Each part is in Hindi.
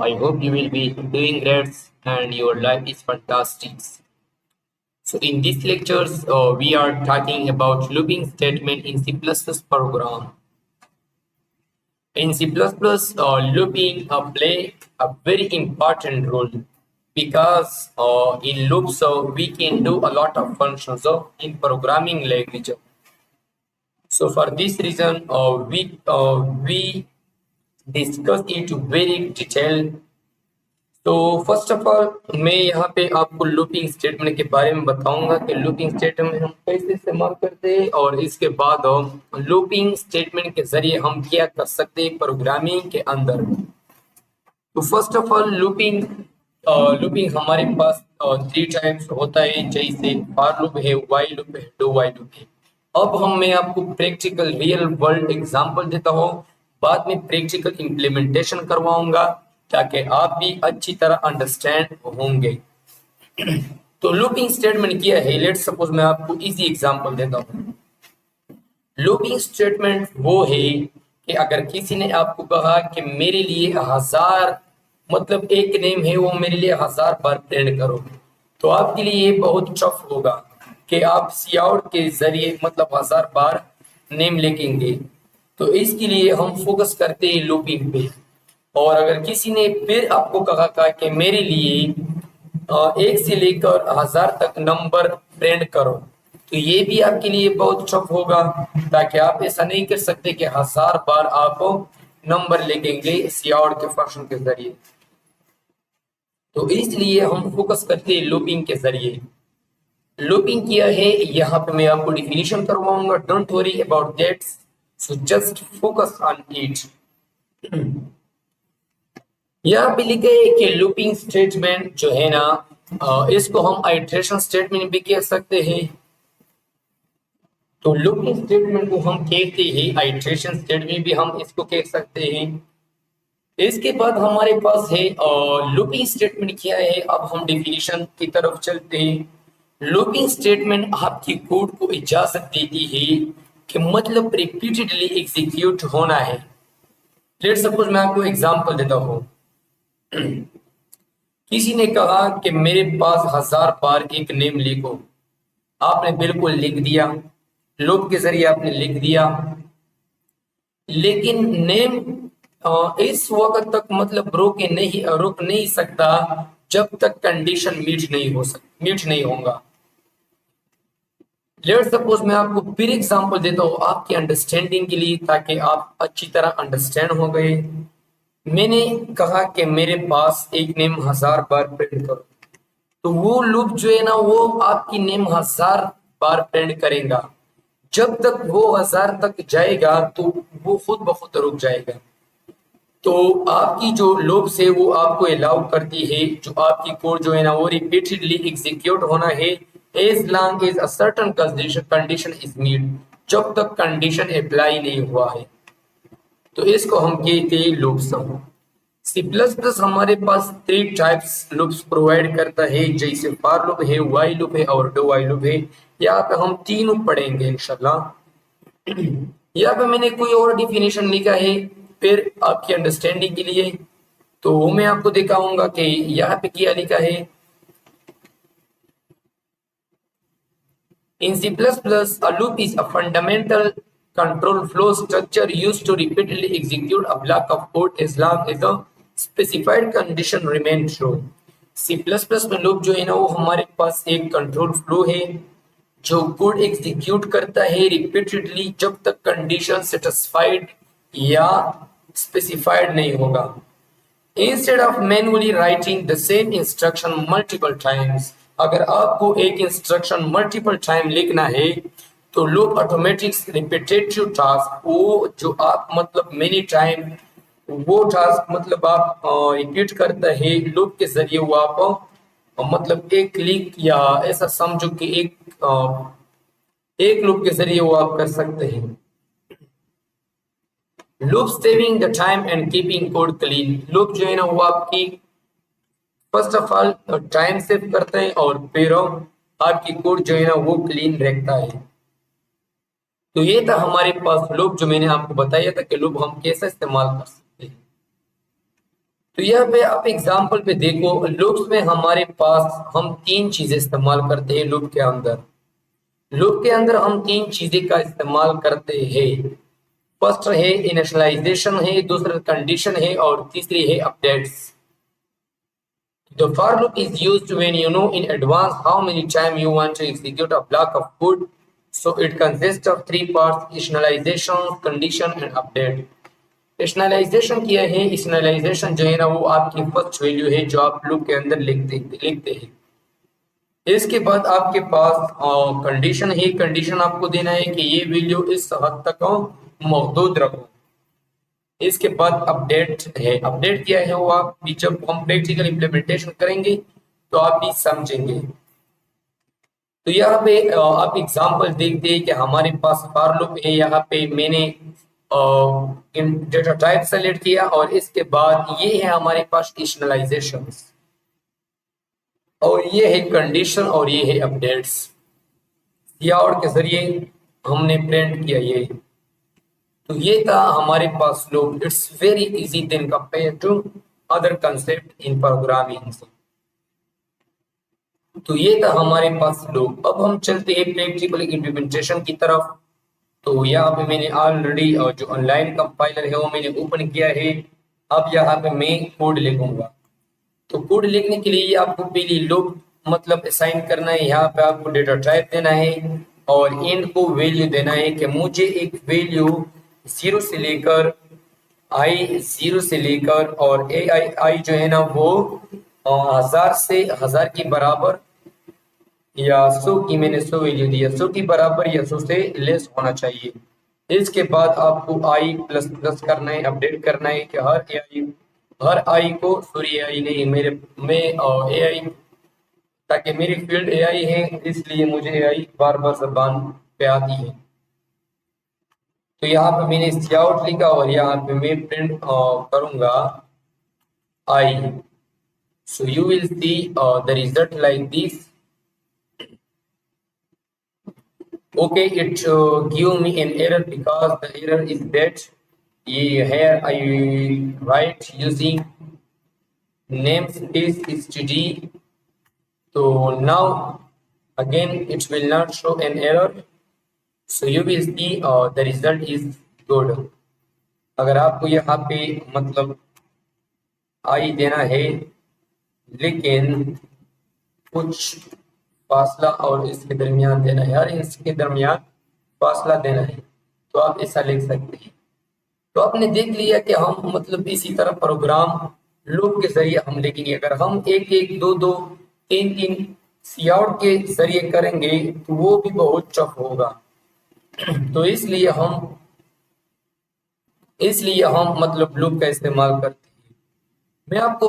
I hope you will be doing great and your life is fantastic. So in these lectures, we are talking about looping statement in C++ program. In C++, looping play a very important role because in loops we can do a lot of functions in programming language. So for this reason, we discuss it very detailed. तो फर्स्ट ऑफ ऑल मैं यहाँ पे आपको लूपिंग स्टेटमेंट के बारे में बताऊंगा कि लूपिंग स्टेटमेंट हम कैसे इस्तेमाल करते हैं और इसके बाद लूपिंग स्टेटमेंट के जरिए हम क्या कर सकते हैं प्रोग्रामिंग के अंदर। तो first of all looping looping हमारे पास थ्री टाइप्स होता है, जैसे फॉर लूप है, व्हाइल लूप है, डू व्हाइल लूप है। अब मैं आपको प्रैक्टिकल रियल वर्ल्ड एग्जांपल देता हूँ, बाद में प्रैक्टिकल इम्प्लीमेंटेशन करवाऊंगा ताकि आप भी अच्छी तरह अंडरस्टैंड होंगे। तो लूपिंग स्टेटमेंट क्या है, लेट्स सपोज मैं आपको इजी एग्जांपल देता हूँ। लूपिंग स्टेटमेंट वो है कि अगर किसी ने आपको कहा कि मेरे लिए 1000 मतलब एक नेम है, वो मेरे लिए 1000 बार प्रिंट करो, तो आपके लिए ये बहुत टफ होगा कि आप सीआउट के जरिए मतलब 1000 बार नेम लिखेंगे। तो इसके लिए हम फोकस करते हैं लूपिंग पे। और अगर किसी ने फिर आपको कहा कि मेरे लिए 1 से लेकर 1000 तक नंबर प्रिंट करो, तो ये भी आपके लिए बहुत टफ होगा, ताकि आप ऐसा नहीं कर सकते कि 1000 बार आप नंबर लिखेंगे सीआउट के फंक्शन के जरिए। तो इसलिए हम फोकस करते हैं लूपिंग के जरिए। लूपिंग किया है, यहाँ पे मैं आपको डिफिनीशन करवाऊंगा, don't worry about that, so just focus on it. यहाँ पे लिखे है कि लूपिंग स्टेटमेंट जो है ना, इसको हम आइटरेशन स्टेटमेंट भी कह सकते हैं। तो लूपिंग स्टेटमेंट को हम कहते हैं आइटरेशन स्टेटमेंट भी हम इसको कह सकते हैं। इसके बाद हमारे पास है लूपिंग स्टेटमेंट क्या है। अब हम डेफिनेशन की तरफ चलते हैं। लूपिंग स्टेटमेंट आपकी कोड को इजाजत देती है कि मतलब रिपीटेडली एग्जीक्यूट होना है। लेट्स सपोज मैं आपको एग्जांपल देता हूँ। किसी ने कहा कि मेरे पास 1000 बार एक नेम लिखो, आपने बिल्कुल लिख दिया, लूप के जरिए आपने लिख दिया, लेकिन नेम इस वक्त तक मतलब रुक नहीं सकता जब तक कंडीशन मीट नहीं होगा। लेट्स सपोज मैं आपको फिर एग्जांपल देता हूँ आपकी अंडरस्टैंडिंग के लिए, ताकि आप अच्छी तरह अंडरस्टैंड हो गए। मैंने कहा कि मेरे पास एक नेम 1000 बार प्रिंट करो, तो वो लूप जो है ना वो आपकी नेम 1000 बार प्रिंट करेगा। जब तक वो 1000 तक जाएगा तो वो खुद ब खुद रुक जाएगा। तो आपकी जो लूप्स है वो आपको अलाउ करती है, जो आपकी कोड जो है ना वो रिपीटेडली एग्जीक्यूट होना है as long as a certain condition is meet, जब तक कंडीशन अप्लाई नहीं हुआ है। तो इसको हम कहते हैं लूप्स। सी प्लस प्लस हमारे पास 3 टाइप्स लूप्स प्रोवाइड करता है, जैसे फॉर लूप है, व्हाइल लूप है और डू व्हाइल लूप है। यहाँ पे हम तीनों पढ़ेंगे इंशाल्लाह। यहाँ पे मैंने कोई और डिफिनेशन लिखा है फिर आपकी अंडरस्टैंडिंग के लिए, तो वो मैं आपको दिखाऊंगा कि यहाँ पे क्या लिखा है। In C++, a loop is a fundamental control flow structure used to repeatedly execute a block of code as long as the specified condition remains true. C++ में लूप जो है ना वो हमारे पास एक कंट्रोल फ्लो है जो कोड एग्जीक्यूट करता है रिपीटेडली जब तक कंडीशन सेटिस्फाइड या स्पेसिफाइड नहीं होगा। Instead of manually writing the same instruction multiple times, अगर आपको एक इंस्ट्रक्शन मल्टीपल टाइम लिखना है तो लूप ऑटोमेटिक रिपीटेटिव टास्क, वो जो आप मतलब मेनी टाइम वो टास्क मतलब आप रिपीट करता है लूप के जरिए, वो आप मतलब एक क्लिक या ऐसा समझो कि एक लूप के जरिए वो आप कर सकते हैं। Loop saving the time and keeping code clean, loop जो है ना वो आपकी first of all time save करते हैं और फिर आपकी कोड जो है ना वो क्लीन रखता है। तो ये था हमारे पास लूप, जो मैंने आपको बताया था कि लूप हम कैसे इस्तेमाल कर सकते हैं। तो यहाँ पे आप एग्जाम्पल पे देखो, लूप्स में हमारे पास हम तीन चीजें इस्तेमाल करते हैं लूप के अंदर। लूप के अंदर हम तीन चीजें का इस्तेमाल करते हैं। फर्स्ट है इनिशियलाइजेशन है, दूसरा कंडीशन है और तीसरी है updates. The for loop is used when you know in advance how many time you want to execute a block of code. So it consists of three parts: initialization, condition and update. Initialization किया है, इनिशियलाइजेशन जो है ना वो आपकी फर्स्ट वैल्यू है जो आप लूप के अंदर लिखते हैं। इसके बाद आपके पास कंडीशन है, कंडीशन आपको देना है कि ये वैल्यू इस हद तक मौजूद रखो। इसके बाद अपडेट है, अपडेट क्या है वो आप भी जब हम प्रैक्टिकल इम्प्लीमेंटेशन करेंगे तो आप भी समझेंगे। तो यहाँ पे आप एग्जांपल देखते हैं कि हमारे पास फॉर लूप है। यहाँ पे मैंने डेटा टाइप सेलेक्ट किया और इसके बाद ये है हमारे पास इनिशियलाइजेशन और ये है कंडीशन और ये है अपडेट्स। और के जरिए हमने प्रिंट किया ये। तो ये था हमारे पास loop. It's very easy then compare to other concept in programming. तो ये था हमारे पास लूप। अब हम चलते हैं प्रैक्टिकल इम्प्लीमेंटेशन की तरफ। तो यहाँ पे मैंने ऑलरेडी जो ऑनलाइन कंपाइलर है वो मैंने ओपन किया है। अब यहाँ पे मैं कोड लिखूंगा। तो कोड लिखने के लिए आपको पहले लूप मतलब असाइन करना है। यहाँ पे आपको डेटा टाइप देना है और एंड को वैल्यू देना है कि मुझे एक वैल्यू जीरो से लेकर जीरो से लेकर और आई जो है ना वो 1000 से 1000 के बराबर या 100 की, मैंने 100 वैल्यू दिया, 100 की बराबर या 100 से लेस होना चाहिए। इसके बाद आपको आई प्लस प्लस करना है, अपडेट करना है कि हर आई को, सॉरी आई नहीं, मेरे में ए आई, ताकि मेरी फील्ड ए आई है इसलिए मुझे ए आई बार बार जबान पे आती है। तो यहाँ पे मैंने स्काउट लिखा और यहाँ पे मैं प्रिंट करूंगा i. So you will see the result like this. Okay, it give me an error because the error is that here I write using namespace std. So now again it will not show an error. So you will see the result is good. अगर आपको यहाँ पे मतलब आई देना है लेकिन कुछ फासला और इसके दरमियान देना है, और इसके दरमियान फासला देना है, तो आप ऐसा लिख सकते हैं। तो आपने देख लिया कि हम मतलब इसी तरह प्रोग्राम लूप के जरिए हम लिखेंगे। अगर हम एक एक दो दो तीन तीन सीआउट के जरिए करेंगे तो वो भी बहुत टफ होगा। तो इसलिए हम मतलब लूप का इस्तेमाल करते हैं। मैं आपको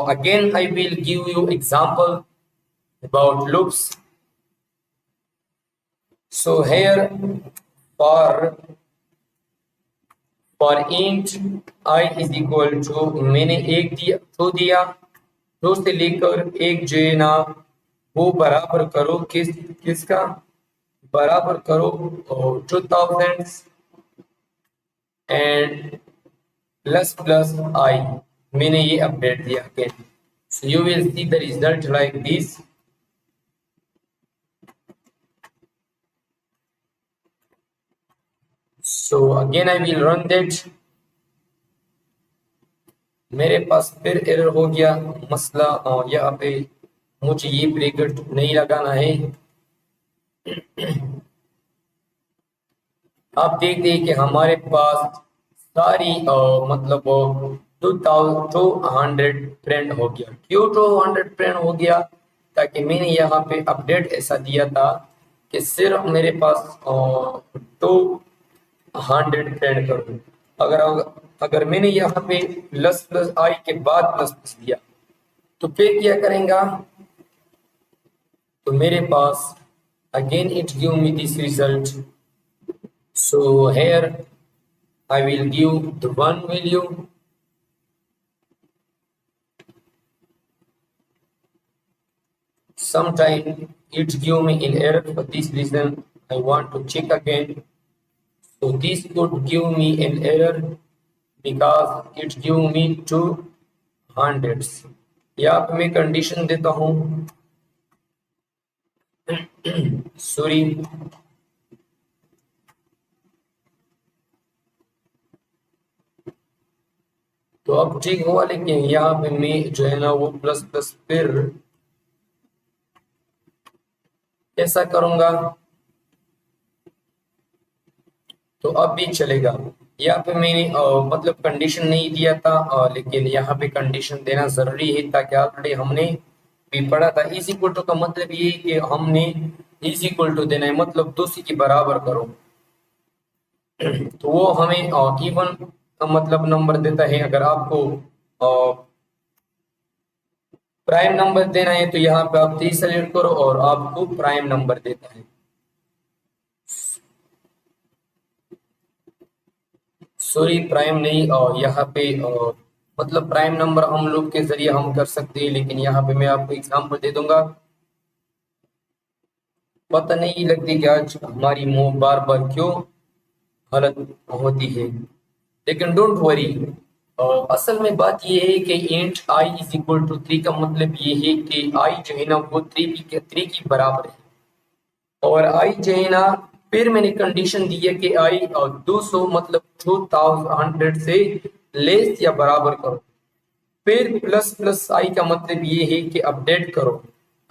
again I will give you example about loops. So here for int I is equal to, मैंने एक दिया, दो दिया, दो से लेकर एक जो है ना वो बराबर करो किसका बराबर करो 2000 एंड प्लस प्लस आई, मैंने ये अपडेट दिया again. So you will see the result like this. So again I will run that. मेरे पास फिर एरर हो गया मसला, यहाँ पे मुझे ये ब्रैकेट नहीं लगाना है। आप देखते हैं कि हमारे पास सारी मतलब 200 प्रिंट हो गया। क्यों 200 प्रिंट हो गया? ताकि मैंने यहाँ पे अपडेट ऐसा दिया था कि सिर्फ मेरे पास 200 प्रिंट करूँ। अगर मैंने यहाँ पे प्लस प्लस आई के बाद प्लस प्लस दिया तो फिर क्या करेगा? तो मेरे पास again it give me this result. So here I will give the one value. Sometime it give me an error. For this reason I want to check again. So this could give me an error because it give me two hundreds. यहाँ पे मैं कंडीशन देता हूँ, सॉरी, तो अब ठीक हुआ, लेकिन यहाँ पे मैं जो है ना वो प्लस प्लस फिर ऐसा करूंगा तो अब भी चलेगा। यहाँ पे मैंने मतलब कंडीशन नहीं दिया था, लेकिन यहाँ पे कंडीशन देना जरूरी है, ताकि ऑलरेडी हमने भी पढ़ा था। इज इक्वल टू का मतलब ये है कि हमने इज इक्वल टू देना है, मतलब दूसरी के बराबर करो। तो वो हमें इवन मतलब नंबर देता है। अगर आपको प्राइम नंबर देना है तो यहाँ पे आप 3 सेलेक्ट करो और आपको प्राइम नंबर देता है। सॉरी, प्राइम नहीं, और यहाँ पे मतलब प्राइम नंबर हम लोग के जरिए हम कर सकते हैं, लेकिन यहाँ पे मैं आपको एग्जांपल दे दूंगा। पता नहीं लगती कि आज हमारी मुंह बार बार क्यों हालत होती है, लेकिन डोंट वरी। असल में बात ये है कि int I is equal to 3 का मतलब ये है कि आई जो है ना वो 3 की बराबर है। और आई जो है ना, फिर मैंने कंडीशन दी है कि आई 200 मतलब 2100 से लेस या बराबर करो। फिर प्लस प्लस आई का मतलब ये है कि अपडेट करो।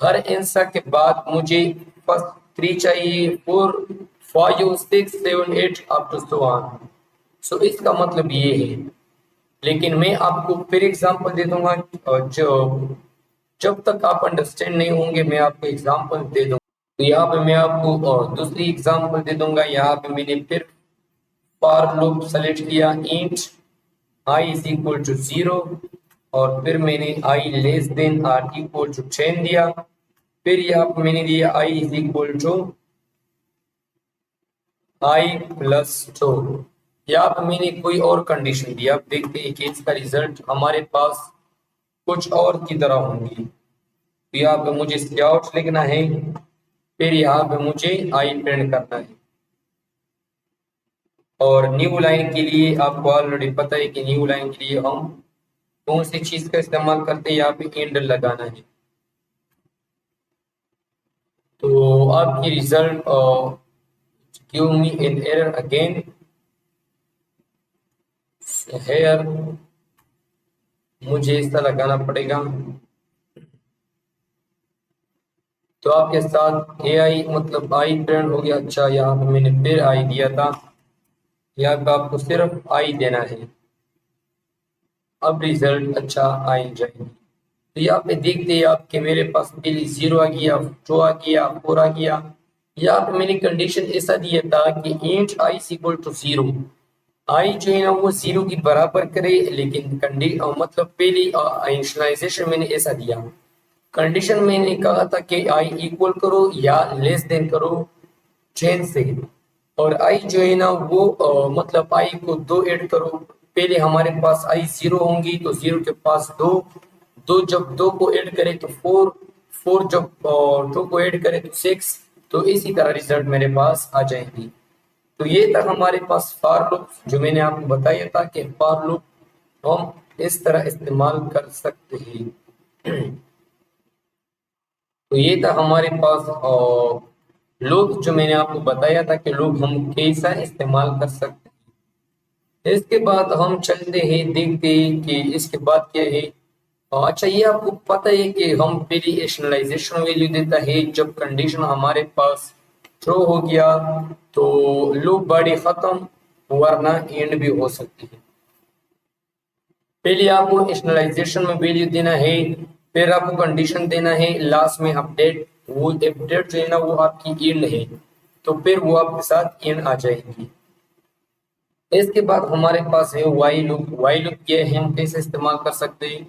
हर आंसर के बाद मुझे फर्स्ट 3 चाहिए, 4 5 6 7 8 अप टू सो ऑन। सो इसका मतलब ये है। लेकिन मैं आपको फिर एग्जांपल दे दूंगा, जो जब तक आप अंडरस्टैंड नहीं होंगे मैं आपको एग्जांपल दे दूंगा। तो यहाँ पे मैं आपको दूसरी एग्जांपल दे दूंगा। यहाँ पे मैंने फिर फॉर लूप सेलेक्ट किया, int I is equal to 0, और फिर मैंने i less than or equal to 10 दिया। फिर यहाँ पे मैंने दिया i is equal to i plus 2। यहाँ पे मैंने कोई और कंडीशन दिया। आप देखते हैं कि इसका रिजल्ट हमारे पास कुछ और की तरह होंगी। तो यहाँ पे मुझे स्काउट लिखना है, फिर यहाँ पे मुझे आई प्रिंट करना है। और न्यू लाइन के लिए आपको ऑलरेडी पता है कि न्यू लाइन के लिए हम कौन सी चीज का इस्तेमाल करते हैं, यहाँ पे एंड लगाना है। तो आपकी result give me an error again here, मुझे इसका लगाना पड़ेगा। तो आपके साथ ए आई मतलब आई प्रिंट हो गया। अच्छा, यहाँ पे मैंने फिर आई दिया था, यहाँ पे आपको सिर्फ आई देना है। अब रिजल्ट अच्छा आई जाएंगे। तो यहाँ पे देखते हैं आपके मेरे पास पहले 0 आ गया, 2 आ गया, 4 आ गया। यहाँ पे मैंने कंडीशन ऐसा दिया था कि इंट आई इक्वल टू 0। आई जो है ना वो 0 की बराबर करे, लेकिन मतलब पहली इनिशियलाइजेशन मैंने ऐसा दिया। कंडीशन मैंने कहा था कि आई इक्वल करो या लेस देन करो 10 से। और आई जो है ना वो मतलब आई को 2 ऐड करो। पहले हमारे पास आई 0 होंगी तो 0 के पास 2, 2 जब 2 को ऐड करे तो 4, 4 जब 2 को ऐड करे तो 6। तो इसी तरह रिजल्ट मेरे पास आ जाएंगी। तो ये था हमारे पास फॉर लूप, जो मैंने आपको बताया था कि फॉर लूप हम इस तरह इस्तेमाल कर सकते हैं। तो ये था हमारे पास लूप, जो मैंने आपको बताया था कि लूप हम कैसा इस्तेमाल कर सकते हैं। इसके बाद हम चलते हैं, देखते हैं कि इसके बाद क्या है। अच्छा, ये आपको पता है कि हम पहली इनिशियलाइजेशन वैल्यू देता है जब कंडीशन हमारे पास ट्रू हो गया तो लूप बॉडी खत्म, वरना एंड भी हो सकती है। पहले आपको इनिशियलाइजेशन में वैल्यू देना है, फिर आपको कंडीशन देना है, लास्ट में अपडेट। वो अपडेट जो है ना वो आपकी एंड है, तो फिर वो आपके साथ एंड आ जाएगी। इसके बाद हमारे पास है वाई लूप। वाई लूप ये है, हम कैसे इस्तेमाल कर सकते हैं।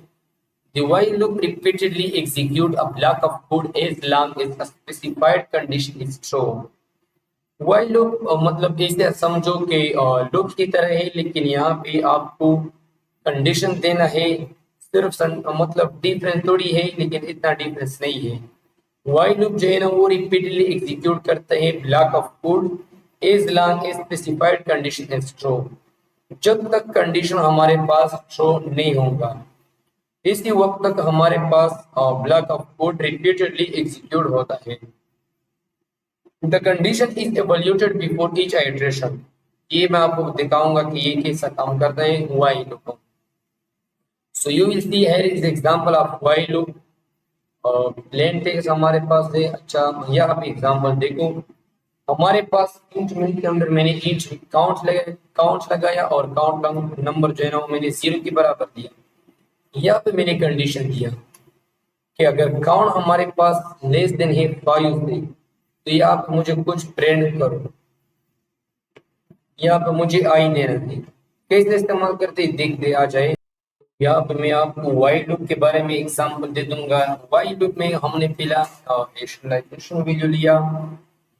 The while loop repeatedly execute a block of code as long as a specified condition is true. While loop मतलब ऐसे समझो कि लूप की तरह है, लेकिन यहाँ पे आपको कंडीशन देना है। सिर्फ मतलब डिफरेंस थोड़ी है, लेकिन इतना डिफरेंस नहीं है। while लूप जो है ना वो रिपीटली एग्जीक्यूट करता है block of code as long as specified condition is true, जब तक कंडीशन हमारे पास ट्रू नहीं होगा। इसी वक्त तक हमारे पास block of code repeatedly execute होता है। The condition is evaluated before each iteration. ये मैं आपको दिखाऊंगा कि ये कैसा काम करता है while loop. So you will see here is example of while loop. Plain text हमारे पास है। अच्छा, यहाँ पे एग्जांपल देखो। हमारे पास इंट मिनट के अंदर मैंने इंट काउंट लगाया और काउंट नंबर जो है ना वो मैंने 0 के बराबर दिया। यहाँ पे मैंने कंडीशन दिया कि अगर काउंट हमारे पास लेस देन है 5 से, तो यहाँ पे मुझे कुछ प्रिंट करो। यहाँ पे मुझे आई देना थी। कैसे इस्तेमाल करते देखते आ जाए। यहाँ पे मैं आपको व्हाइल लूप के बारे में एग्जांपल दे दूंगा। व्हाइल लूप में हमने पहला इनिशियलाइजेशन वैल्यू लिया।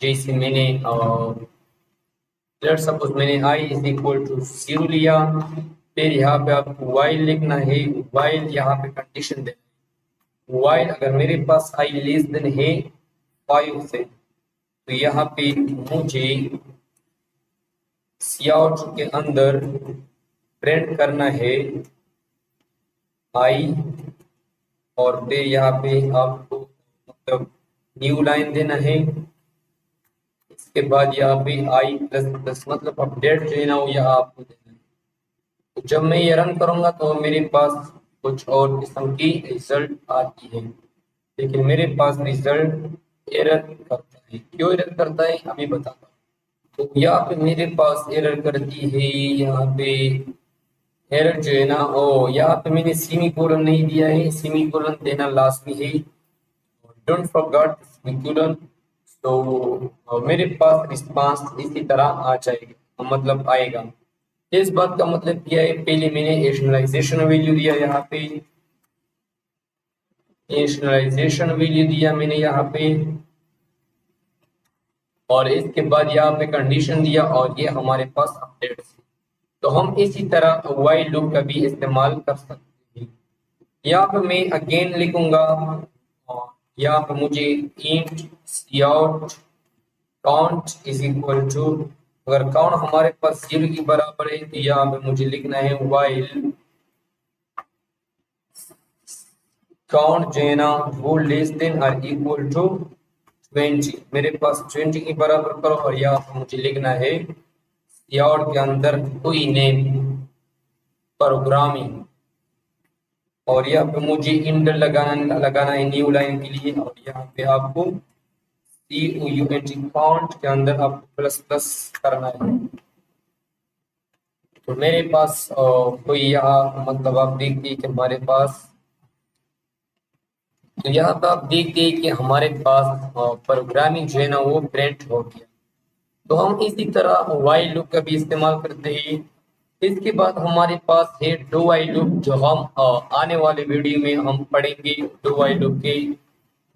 जैसे मैंने लेट्स सपोज मैंने आई इज इक्वल टू 0 लिया। फिर यहाँ पे आपको व्हाइल लिखना है। व्हाइल यहाँ पे कंडीशन दे, व्हाइल अगर मेरे पास आई लेस देन है 5 से, तो यहाँ पे मुझे सियाउट के अंदर प्रिंट करना है आई, और फिर यहाँ पे आपको मतलब न्यू लाइन देना है। इसके बाद यहाँ पे आई प्लस प्लस मतलब अपडेट जो है ना वो यहाँ आपको देना है। तो जब मैं ये रन करूंगा तो मेरे पास कुछ और किस्म की रिजल्ट आती है, लेकिन मेरे पास रिजल्ट एरर करता है। क्यों एरर करता है अभी बताता हूँ। तो यहाँ पे मेरे पास एरर करती है, यहाँ पे एरर जो है ना ओ यहाँ पे मैंने सेमी कोलन नहीं दिया है। सेमी कोलन देना लाजमी है। Don't forget semicolon. तो मेरे पास रिस्पांस इसी तरह आ जाएगा, मतलब आएगा। इस बात का मतलब क्या है, पहले मैंने इनिशियलाइजेशन वैल्यू दिया, यहाँ पे इनिशियलाइजेशन वैल्यू दिया मैंने यहाँ पे, और इसके बाद यहाँ पे कंडीशन दिया, और ये हमारे पास अपडेट। तो हम इसी तरह व्हाइल लूप का भी इस्तेमाल कर सकते हैं। यहाँ पे मैं अगेन लिखूंगा, यहाँ पे मुझे int count count is equal to, अगर काउंट हमारे पास 0 के बराबर है तो यहाँ पे मुझे लिखना है व्हाइल काउंट जो है ना वो लेस देन और इक्वल टू 20। मेरे पास 20 के बराबर करो, और यहाँ पे मुझे लिखना है यार्ड के अंदर कोई नेम प्रोग्रामिंग, और यहाँ पे मुझे इंटर लगाना है न्यू लाइन के लिए, और यहाँ पे आपको काउंट के अंदर आपको प्लस प्लस करना है। तो मेरे पास कोई यहाँ मतलब आप देखिए कि हमारे पास, तो यहाँ पे आप देखते हैं कि हमारे पास प्रोग्रामिंग जो है ना वो प्रिंट हो गया। तो हम इसी तरह व्हाइल लूप का भी इस्तेमाल करते हैं। इसके बाद हमारे पास है डू व्हाइल लूप, जो हम आने वाले वीडियो में हम पढ़ेंगे डू व्हाइल लूप के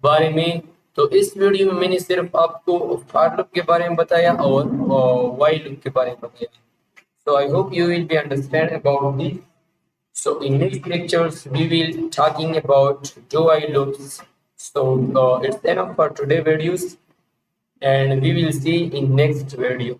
बारे में। तो इस वीडियो में मैंने सिर्फ आपको फॉर लूप के बारे में बताया और व्हाइल लूप के बारे में बताया। So I hope you will be understand about this. So in next lectures we will talking about do while loops. So it's enough for today videos, and we will see in next video.